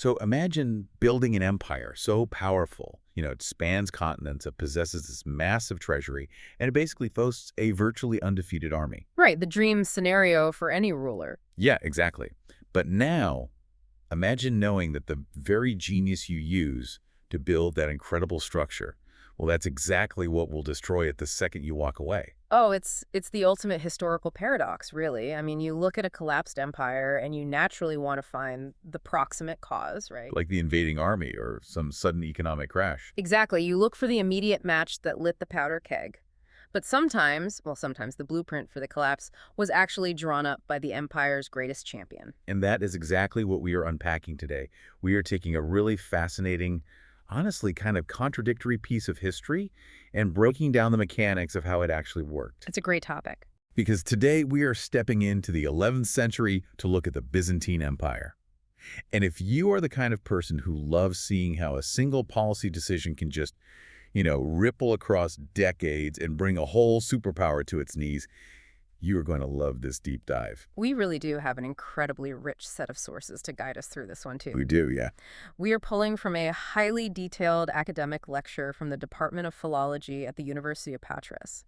So imagine building an empire so powerful, it spans continents, it possesses this massive treasury, and it basically boasts a virtually undefeated army. Right, the dream scenario for any ruler. Yeah, exactly. But now, imagine knowing that the very genius you use to build that incredible structure, well, that's exactly what will destroy it the second you walk away. Oh, it's the ultimate historical paradox, really. I mean, you look at a collapsed empire and you naturally want to find the proximate cause, right? Like the invading army or some sudden economic crash. Exactly. You look for the immediate match that lit the powder keg. But sometimes, well, sometimes the blueprint for the collapse was actually drawn up by the empire's greatest champion. And that is exactly what we are unpacking today. We are taking a really fascinating, honestly kind of contradictory piece of history and breaking down the mechanics of how it actually worked. It's a great topic. Because today we are stepping into the 11th century to look at the Byzantine Empire. And if you are the kind of person who loves seeing how a single policy decision can just, ripple across decades and bring a whole superpower to its knees, you are going to love this deep dive. We really do have an incredibly rich set of sources to guide us through this one, too. We do, yeah. We are pulling from a highly detailed academic lecture from the Department of Philology at the University of Patras.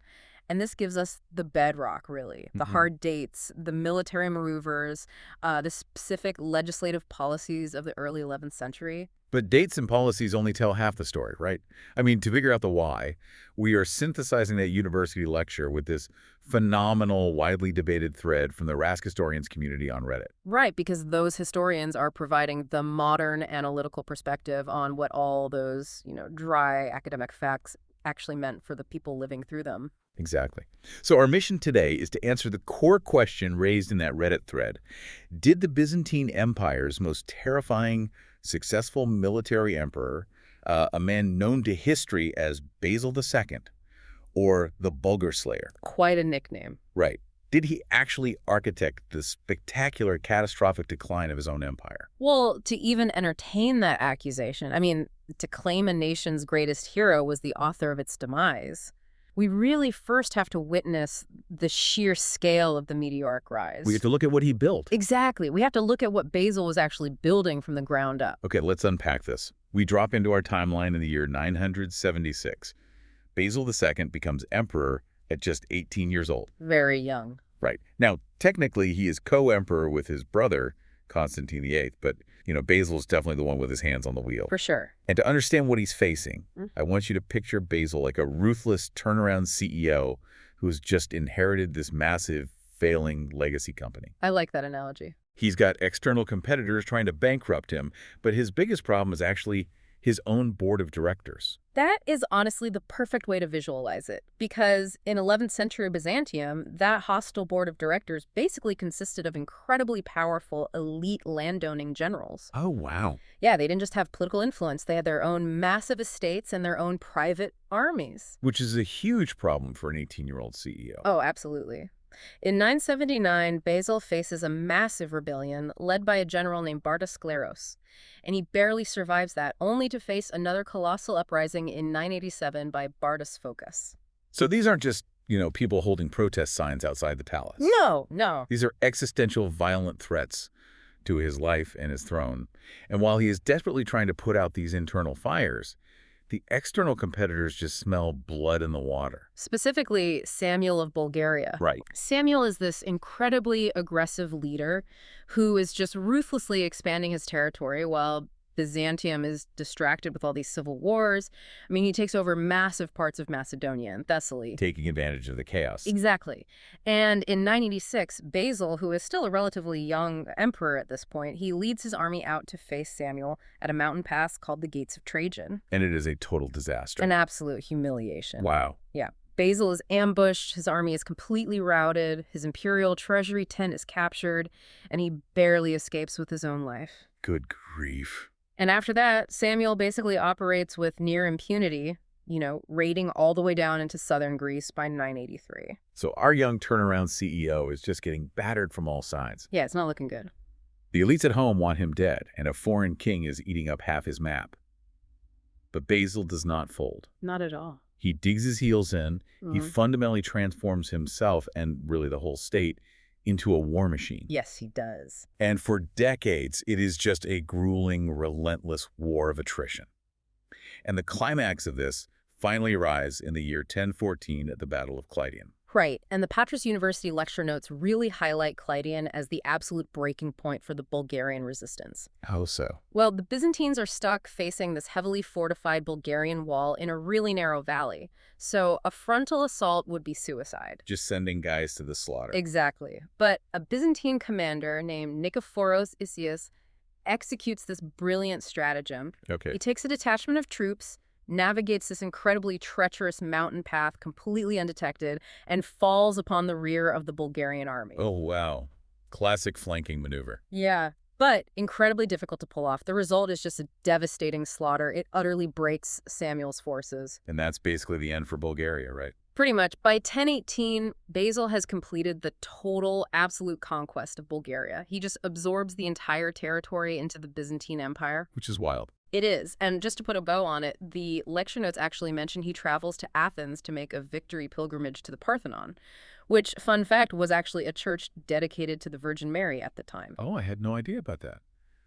And this gives us the bedrock, really, the hard dates, the military maneuvers, the specific legislative policies of the early 11th century. But dates and policies only tell half the story, right? I mean, to figure out the why, we are synthesizing that university lecture with this phenomenal, widely debated thread from the Rask historians community on Reddit. Right, because those historians are providing the modern analytical perspective on what all those, dry academic facts actually meant for the people living through them. Exactly. So our mission today is to answer the core question raised in that Reddit thread. Did the Byzantine Empire's most terrifying, successful military emperor, a man known to history as Basil II, or the Bulgar Slayer? Quite a nickname. Right. Did he actually architect the spectacular, catastrophic decline of his own empire? Well, to even entertain that accusation, I mean, to claim a nation's greatest hero was the author of its demise, we really first have to witness the sheer scale of the meteoric rise. We have to look at what he built. Exactly. We have to look at what Basil was actually building from the ground up. Okay, let's unpack this. We drop into our timeline in the year 976. Basil II becomes emperor at just 18 years old. Very young. Right. Now, technically, he is co-emperor with his brother, Constantine VIII, but, Basil's definitely the one with his hands on the wheel. For sure. And to understand what he's facing, I want you to picture Basil like a ruthless turnaround CEO who has just inherited this massive, failing legacy company. I like that analogy. He's got external competitors trying to bankrupt him, but his biggest problem is actually his own board of directors. That is honestly the perfect way to visualize it, because in 11th century Byzantium, that hostile board of directors basically consisted of incredibly powerful elite landowning generals. Oh, wow. Yeah, they didn't just have political influence, they had their own massive estates and their own private armies. Which is a huge problem for an 18-year-old CEO. Oh, absolutely. In 979, Basil faces a massive rebellion led by a general named Bardas, and he barely survives that, only to face another colossal uprising in 987 by Bardas Phocas. So these aren't just, people holding protest signs outside the palace. No. These are existential, violent threats to his life and his throne. And while he is desperately trying to put out these internal fires, the external competitors just smell blood in the water. Specifically, Samuel of Bulgaria. Right. Samuel is this incredibly aggressive leader who is just ruthlessly expanding his territory while Byzantium is distracted with all these civil wars. I mean, he takes over massive parts of Macedonia and Thessaly. Taking advantage of the chaos. Exactly. And in 986, Basil, who is still a relatively young emperor at this point, he leads his army out to face Samuel at a mountain pass called the Gates of Trajan. And it is a total disaster. An absolute humiliation. Wow. Yeah. Basil is ambushed, his army is completely routed, his imperial treasury tent is captured, and he barely escapes with his own life. Good grief. And after that, Samuel basically operates with near impunity, raiding all the way down into southern Greece by 983. So our young turnaround CEO is just getting battered from all sides. Yeah, it's not looking good. The elites at home want him dead, and a foreign king is eating up half his map. But Basil does not fold. Not at all. He digs his heels in, he fundamentally transforms himself and really the whole state into a war machine. Yes, he does. And for decades, it is just a grueling, relentless war of attrition. And the climax of this finally arrives in the year 1014 at the Battle of Clydian. Right, and the Patras University lecture notes really highlight Clydian as the absolute breaking point for the Bulgarian resistance. How so? Well, the Byzantines are stuck facing this heavily fortified Bulgarian wall in a really narrow valley, so a frontal assault would be suicide. Just sending guys to the slaughter. Exactly. But a Byzantine commander named Nikephoros Isias executes this brilliant stratagem. Okay. He takes a detachment of troops, navigates this incredibly treacherous mountain path completely undetected, and falls upon the rear of the Bulgarian army. Oh, wow. Classic flanking maneuver. Yeah, but incredibly difficult to pull off. The result is just a devastating slaughter. It utterly breaks Samuel's forces. And that's basically the end for Bulgaria, right? Pretty much. By 1018, Basil has completed the total, absolute conquest of Bulgaria. He just absorbs the entire territory into the Byzantine Empire. Which is wild. It is. And just to put a bow on it, the lecture notes actually mention he travels to Athens to make a victory pilgrimage to the Parthenon, which, fun fact, was actually a church dedicated to the Virgin Mary at the time. Oh, I had no idea about that.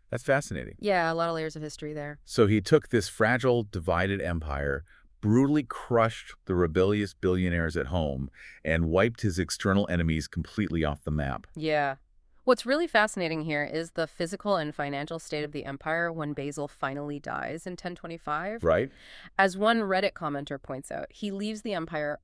That's fascinating. Yeah, a lot of layers of history there. So he took this fragile, divided empire, brutally crushed the rebellious billionaires at home, and wiped his external enemies completely off the map. Yeah. What's really fascinating here is the physical and financial state of the empire when Basil finally dies in 1025. Right? As one Reddit commenter points out, he leaves the empire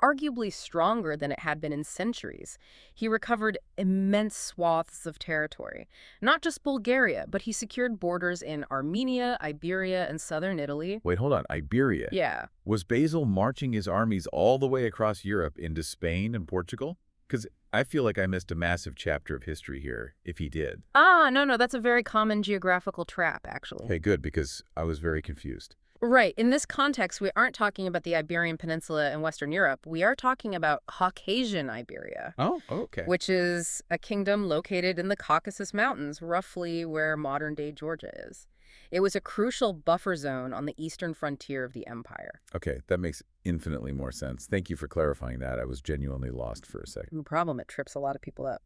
arguably stronger than it had been in centuries. He recovered immense swaths of territory. Not just Bulgaria, but he secured borders in Armenia, Iberia, and southern Italy. Wait, hold on. Iberia? Yeah. Was Basil marching his armies all the way across Europe into Spain and Portugal? Because I feel like I missed a massive chapter of history here, if he did. No, that's a very common geographical trap, actually. Okay, good, because I was very confused. Right. In this context, we aren't talking about the Iberian Peninsula in Western Europe. We are talking about Caucasian Iberia. Oh, okay. Which is a kingdom located in the Caucasus Mountains, roughly where modern-day Georgia is. It was a crucial buffer zone on the eastern frontier of the empire. Okay, that makes infinitely more sense. Thank you for clarifying that. I was genuinely lost for a second. No problem. It trips a lot of people up.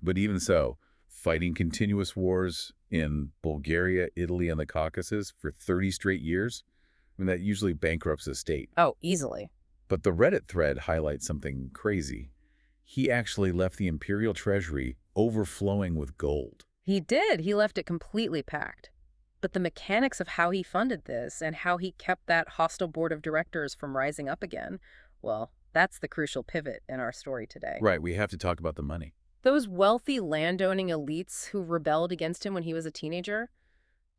But even so, fighting continuous wars in Bulgaria, Italy, and the Caucasus for 30 straight years, I mean, that usually bankrupts a state. Oh, easily. But the Reddit thread highlights something crazy. He actually left the imperial treasury overflowing with gold. He did. He left it completely packed. But the mechanics of how he funded this and how he kept that hostile board of directors from rising up again, well, that's the crucial pivot in our story today. Right, we have to talk about the money. Those wealthy landowning elites who rebelled against him when he was a teenager,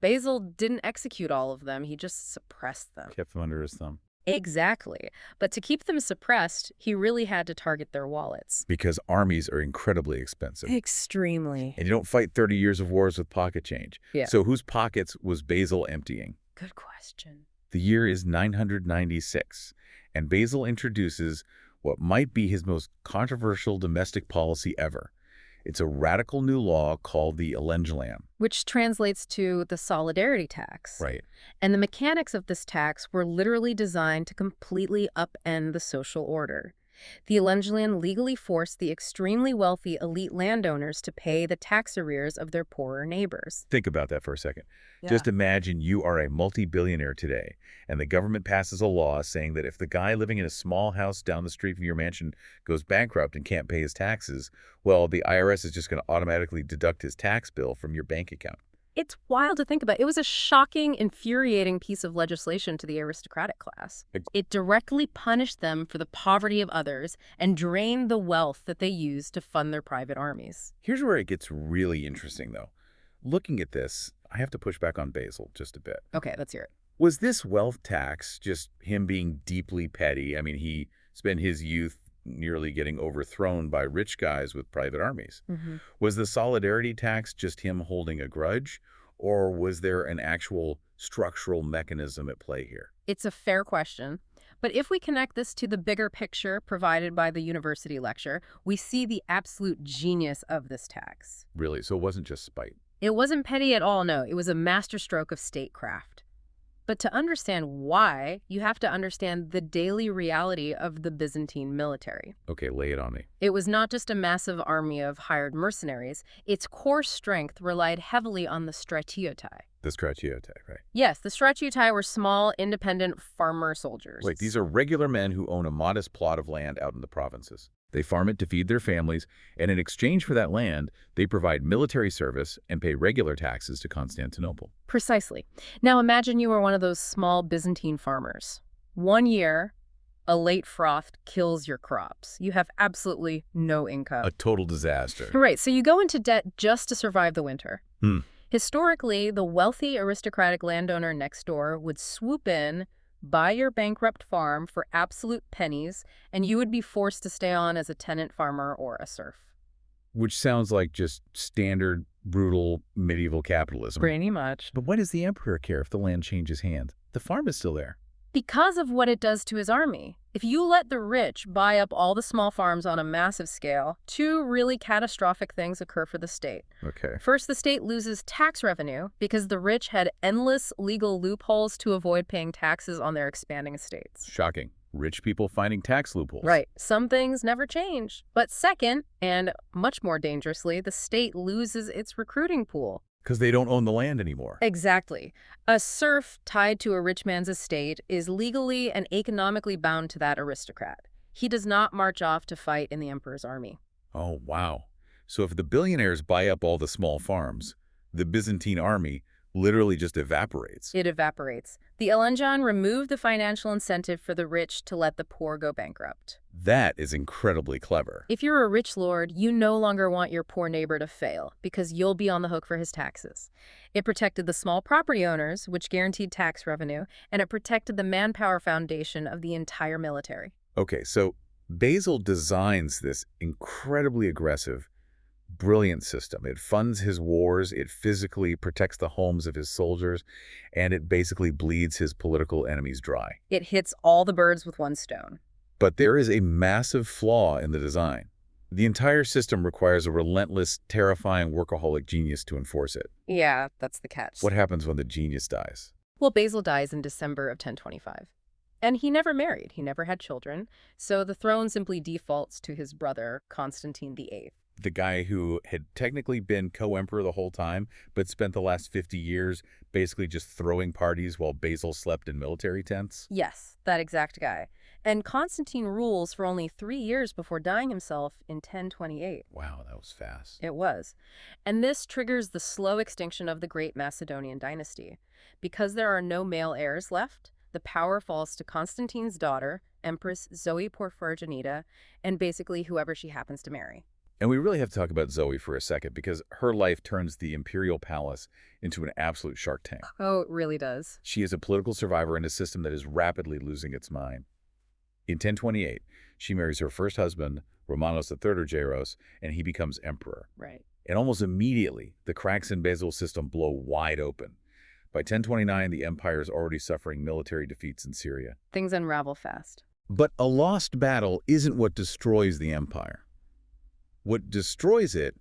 Basil didn't execute all of them, he just suppressed them. Kept them under his thumb. Exactly. But to keep them suppressed, he really had to target their wallets. Because armies are incredibly expensive. Extremely. And you don't fight 30 years of wars with pocket change. Yeah. So whose pockets was Basil emptying? Good question. The year is 996, and Basil introduces what might be his most controversial domestic policy ever. It's a radical new law called the unintentionally. Which translates to the solidarity tax. Right. And the mechanics of this tax were literally designed to completely upend the social order. The unintentionally legally forced the extremely wealthy elite landowners to pay the tax arrears of their poorer neighbors. Think about that for a second. Yeah. Just imagine you are a multi-billionaire today, and the government passes a law saying that if the guy living in a small house down the street from your mansion goes bankrupt and can't pay his taxes, well, the IRS is just going to automatically deduct his tax bill from your bank account. It's wild to think about. It was a shocking, infuriating piece of legislation to the aristocratic class. It directly punished them for the poverty of others and drained the wealth that they used to fund their private armies. Here's where it gets really interesting, though. Looking at this, I have to push back on Basil just a bit. Okay, let's hear it. Was this wealth tax just him being deeply petty? I mean, he spent his youth nearly getting overthrown by rich guys with private armies. Was the solidarity tax just him holding a grudge, or was there an actual structural mechanism at play here? It's a fair question. But if we connect this to the bigger picture provided by the university lecture, we see the absolute genius of this tax. Really? So it wasn't just spite? It wasn't petty at all, no. It was a masterstroke of statecraft. But to understand why, you have to understand the daily reality of the Byzantine military. Okay, lay it on me. It was not just a massive army of hired mercenaries. Its core strength relied heavily on the stratiotai. The Stratiotai, right? Yes, the stratiotai were small, independent farmer soldiers. Wait, these are regular men who own a modest plot of land out in the provinces. They farm it to feed their families, and in exchange for that land, they provide military service and pay regular taxes to Constantinople. Precisely. Now imagine you were one of those small Byzantine farmers. One year, a late frost kills your crops. You have absolutely no income. A total disaster. Right, so you go into debt just to survive the winter. Hmm. Historically, the wealthy aristocratic landowner next door would swoop in, buy your bankrupt farm for absolute pennies, and you would be forced to stay on as a tenant farmer or a serf. Which sounds like just standard, brutal, medieval capitalism. Pretty much. But why does the emperor care if the land changes hands? The farm is still there. Because of what it does to his army. If you let the rich buy up all the small farms on a massive scale, two really catastrophic things occur for the state. Okay. First, the state loses tax revenue because the rich had endless legal loopholes to avoid paying taxes on their expanding estates. Shocking. Rich people finding tax loopholes. Right. Some things never change. But second, and much more dangerously, the state loses its recruiting pool. Because they don't own the land anymore. Exactly. A serf tied to a rich man's estate is legally and economically bound to that aristocrat. He does not march off to fight in the emperor's army. Oh, wow. So if the billionaires buy up all the small farms, the Byzantine army literally just evaporates. It evaporates. The Elenjan removed the financial incentive for the rich to let the poor go bankrupt. That is incredibly clever. If you're a rich lord, you no longer want your poor neighbor to fail because you'll be on the hook for his taxes. It protected the small property owners, which guaranteed tax revenue, and it protected the manpower foundation of the entire military. Okay, so Basil designs this incredibly aggressive, brilliant system. It funds his wars, it physically protects the homes of his soldiers, and it basically bleeds his political enemies dry. It hits all the birds with one stone. But there is a massive flaw in the design. The entire system requires a relentless, terrifying workaholic genius to enforce it. Yeah, that's the catch. What happens when the genius dies? Well, Basil dies in December of 1025. And he never married, he never had children, so the throne simply defaults to his brother, Constantine VIII. The guy who had technically been co-emperor the whole time, but spent the last 50 years basically just throwing parties while Basil slept in military tents? Yes, that exact guy. And Constantine rules for only 3 years before dying himself in 1028. Wow, that was fast. It was. And this triggers the slow extinction of the Great Macedonian dynasty. Because there are no male heirs left, the power falls to Constantine's daughter, Empress Zoe Porphyrogenita, and basically whoever she happens to marry. And we really have to talk about Zoe for a second, because her life turns the imperial palace into an absolute Shark Tank. Oh, it really does. She is a political survivor in a system that is rapidly losing its mind. In 1028, she marries her first husband, Romanos III or Jaros, and he becomes emperor. Right. And almost immediately, the cracks in Basil's system blow wide open. By 1029, the empire is already suffering military defeats in Syria. Things unravel fast. But a lost battle isn't what destroys the empire. What destroys it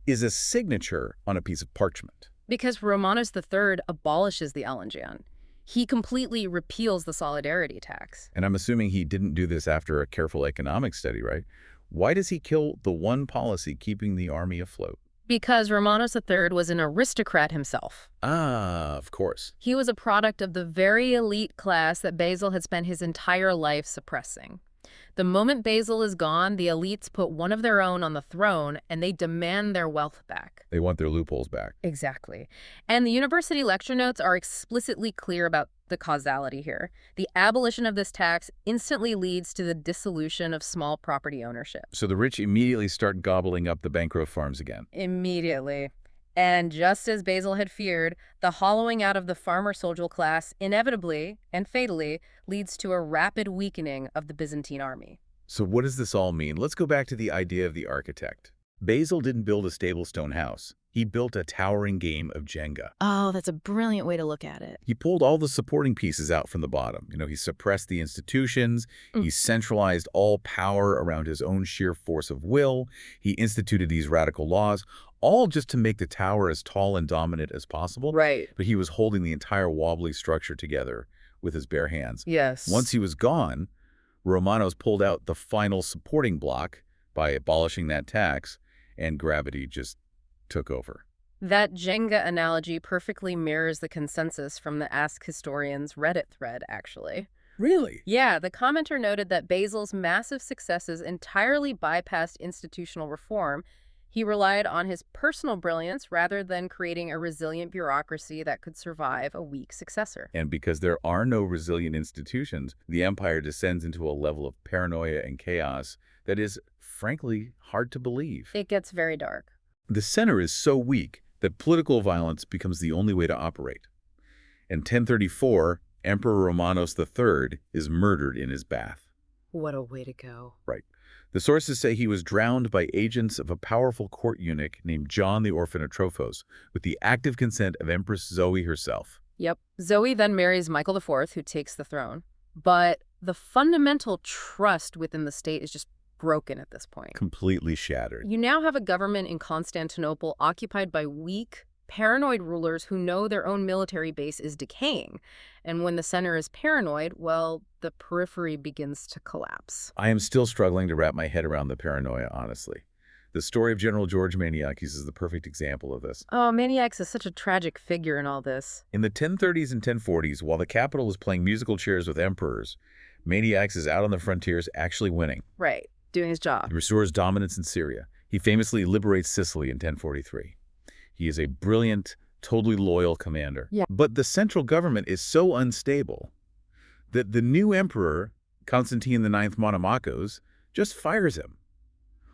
is a signature on a piece of parchment. Because Romanos III abolishes the Elenjan. He completely repeals the solidarity tax. And I'm assuming he didn't do this after a careful economic study, right? Why does he kill the one policy keeping the army afloat? Because Romanos III was an aristocrat himself. Ah, of course. He was a product of the very elite class that Basil had spent his entire life suppressing. The moment Basil is gone, the elites put one of their own on the throne, and they demand their wealth back. They want their loopholes back. Exactly. And the university lecture notes are explicitly clear about the causality here. The abolition of this tax instantly leads to the dissolution of small property ownership. So the rich immediately start gobbling up the bankrupt farms again. Immediately. And just as Basil had feared, the hollowing out of the farmer-soldier class inevitably and fatally leads to a rapid weakening of the Byzantine army. So what does this all mean? Let's go back to the idea of the architect. Basil didn't build a stable stone house. He built a towering game of Jenga. Oh, that's a brilliant way to look at it. He pulled all the supporting pieces out from the bottom. He suppressed the institutions. He centralized all power around his own sheer force of will. He instituted these radical laws, all just to make the tower as tall and dominant as possible. Right. But he was holding the entire wobbly structure together with his bare hands. Yes. Once he was gone, Romanos pulled out the final supporting block by abolishing that tax, and gravity just took over. That Jenga analogy perfectly mirrors the consensus from the Ask Historians Reddit thread, actually. Really? Yeah, the commenter noted that Basil's massive successes entirely bypassed institutional reform. He relied on his personal brilliance rather than creating a resilient bureaucracy that could survive a weak successor. And because there are no resilient institutions, the empire descends into a level of paranoia and chaos that is, frankly, hard to believe. It gets very dark. The center is so weak that political violence becomes the only way to operate. In 1034, Emperor Romanos III is murdered in his bath. What a way to go. Right. The sources say he was drowned by agents of a powerful court eunuch named John the Orphan of Trophos, with the active consent of Empress Zoe herself. Yep. Zoe then marries Michael IV, who takes the throne. But the fundamental trust within the state is just broken at this point. Completely shattered. You now have a government in Constantinople occupied by weak, paranoid rulers who know their own military base is decaying. And when the center is paranoid, well, the periphery begins to collapse. I am still struggling to wrap my head around the paranoia, honestly. The story of General George Maniakes is the perfect example of this. Oh, Maniakes is such a tragic figure in all this. In the 1030s and 1040s, while the capital is playing musical chairs with emperors, Maniakes is out on the frontiers actually winning. Right, doing his job. He restores dominance in Syria. He famously liberates Sicily in 1043. He is a brilliant, totally loyal commander. Yeah. But the central government is so unstable that the new emperor, Constantine IX Monomachos, just fires him.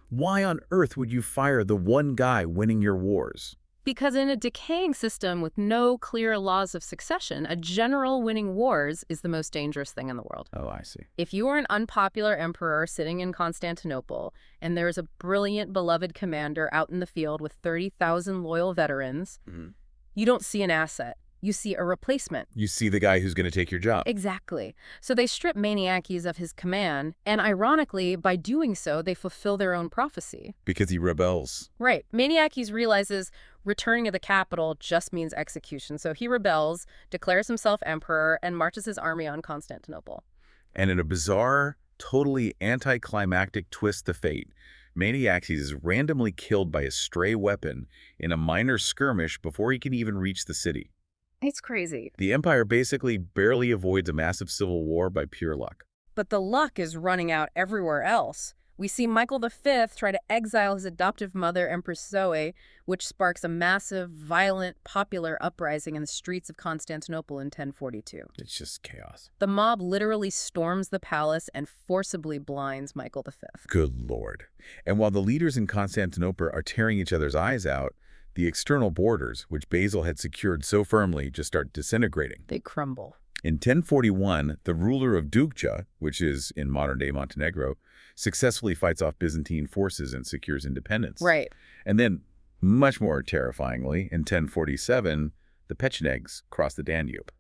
Why on earth would you fire the one guy winning your wars? Because in a decaying system with no clear laws of succession, a general winning wars is the most dangerous thing in the world. Oh, I see. If you are an unpopular emperor sitting in Constantinople and there is a brilliant, beloved commander out in the field with 30,000 loyal veterans, you don't see an asset. You see a replacement. You see the guy who's going to take your job. Exactly. So they strip Maniakes of his command, and ironically, by doing so, they fulfill their own prophecy. Because he rebels. Right. Maniakes realizes returning to the capital just means execution. So he rebels, declares himself emperor, and marches his army on Constantinople. And in a bizarre, totally anticlimactic twist to fate, Maniakes is randomly killed by a stray weapon in a minor skirmish before he can even reach the city. It's crazy. The empire basically barely avoids a massive civil war by pure luck. But the luck is running out everywhere else. We see Michael V try to exile his adoptive mother, Empress Zoe, which sparks a massive, violent, popular uprising in the streets of Constantinople in 1042. It's just chaos. The mob literally storms the palace and forcibly blinds Michael V. Good Lord. And while the leaders in Constantinople are tearing each other's eyes out, the external borders, which Basil had secured so firmly, just start disintegrating. They crumble. In 1041, the ruler of Dukja, which is in modern-day Montenegro, successfully fights off Byzantine forces and secures independence. Right. And then, much more terrifyingly, in 1047, the Pechenegs cross the Danube.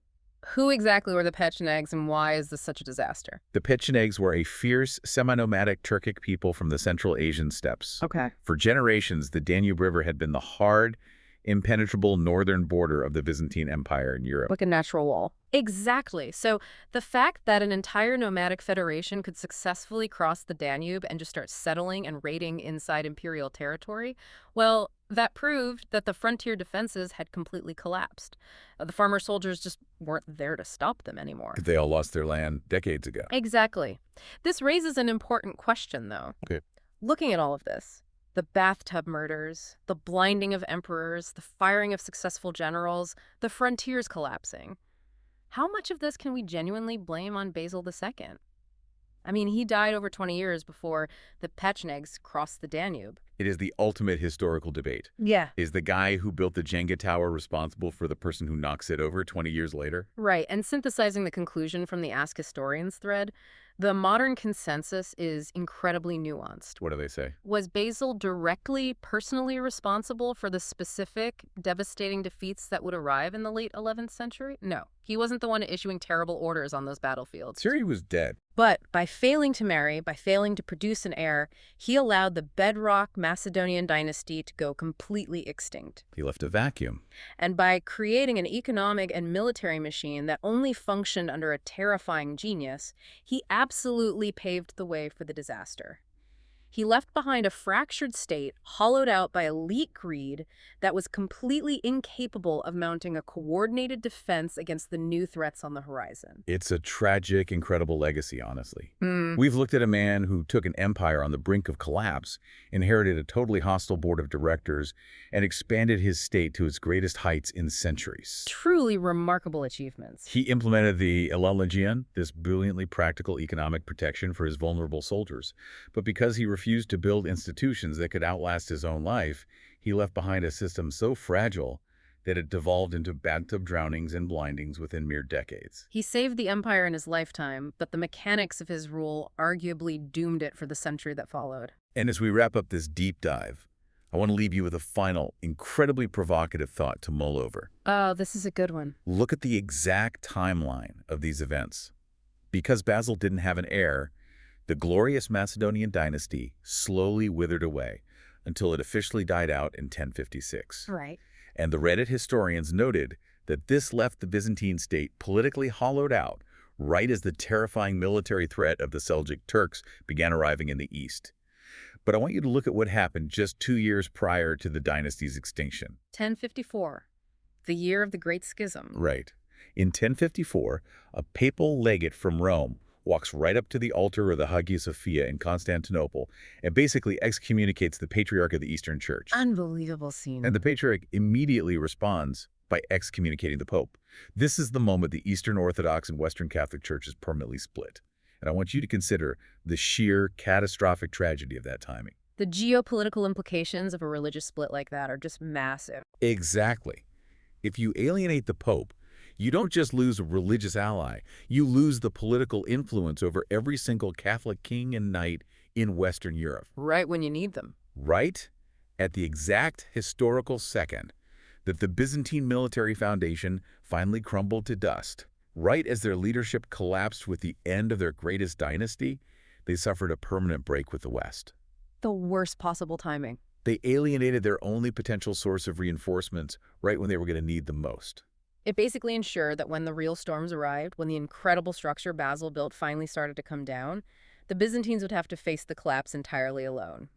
Who exactly were the Pechenegs and why is this such a disaster? The Pechenegs were a fierce, semi-nomadic Turkic people from the Central Asian steppes. Okay. For generations, the Danube River had been the hard, impenetrable northern border of the Byzantine Empire in Europe. Like a natural wall. Exactly. So the fact that an entire nomadic federation could successfully cross the Danube and just start settling and raiding inside imperial territory, well, that proved that the frontier defenses had completely collapsed. The farmer soldiers just weren't there to stop them anymore. They all lost their land decades ago. Exactly. This raises an important question, though. Okay. Looking at all of this, the bathtub murders, the blinding of emperors, the firing of successful generals, the frontiers collapsing. How much of this can we genuinely blame on Basil II? I mean, he died over 20 years before the Pechenegs crossed the Danube. It is the ultimate historical debate. Yeah. Is the guy who built the Jenga tower responsible for the person who knocks it over 20 years later? Right, and synthesizing the conclusion from the Ask Historians thread, the modern consensus is incredibly nuanced. What do they say? Was Basil directly, personally responsible for the specific, devastating defeats that would arrive in the late 11th century? No. He wasn't the one issuing terrible orders on those battlefields. Syria was dead. But by failing to marry, by failing to produce an heir, he allowed the bedrock Macedonian dynasty to go completely extinct. He left a vacuum. And by creating an economic and military machine that only functioned under a terrifying genius, he absolutely paved the way for the disaster. He left behind a fractured state, hollowed out by elite greed, that was completely incapable of mounting a coordinated defense against the new threats on the horizon. It's a tragic, incredible legacy, honestly. Hmm. We've looked at a man who took an empire on the brink of collapse, inherited a totally hostile board of directors, and expanded his state to its greatest heights in centuries. Truly remarkable achievements. He implemented the Legion, this brilliantly practical economic protection for his vulnerable soldiers. But because he refused to build institutions that could outlast his own life, he left behind a system so fragile that it devolved into bathtub drownings and blindings within mere decades. He saved the empire in his lifetime, but the mechanics of his rule arguably doomed it for the century that followed. And as we wrap up this deep dive, I want to leave you with a final, incredibly provocative thought to mull over. Oh, this is a good one. Look at the exact timeline of these events. Because Basil didn't have an heir, the glorious Macedonian dynasty slowly withered away until it officially died out in 1056. Right. And the Reddit historians noted that this left the Byzantine state politically hollowed out right as the terrifying military threat of the Seljuk Turks began arriving in the east. But I want you to look at what happened just 2 years prior to the dynasty's extinction. 1054, the year of the Great Schism. Right. In 1054, a papal legate from Rome walks right up to the altar of the Hagia Sophia in Constantinople and basically excommunicates the Patriarch of the Eastern Church. Unbelievable scene. And the Patriarch immediately responds by excommunicating the Pope. This is the moment the Eastern Orthodox and Western Catholic churches permanently split. And I want you to consider the sheer catastrophic tragedy of that timing. The geopolitical implications of a religious split like that are just massive. Exactly. If you alienate the Pope, you don't just lose a religious ally, you lose the political influence over every single Catholic king and knight in Western Europe. Right when you need them. Right at the exact historical second that the Byzantine military foundation finally crumbled to dust, right as their leadership collapsed with the end of their greatest dynasty, they suffered a permanent break with the West. The worst possible timing. They alienated their only potential source of reinforcements right when they were going to need them most. It basically ensured that when the real storms arrived, when the incredible structure Basil built finally started to come down, the Byzantines would have to face the collapse entirely alone.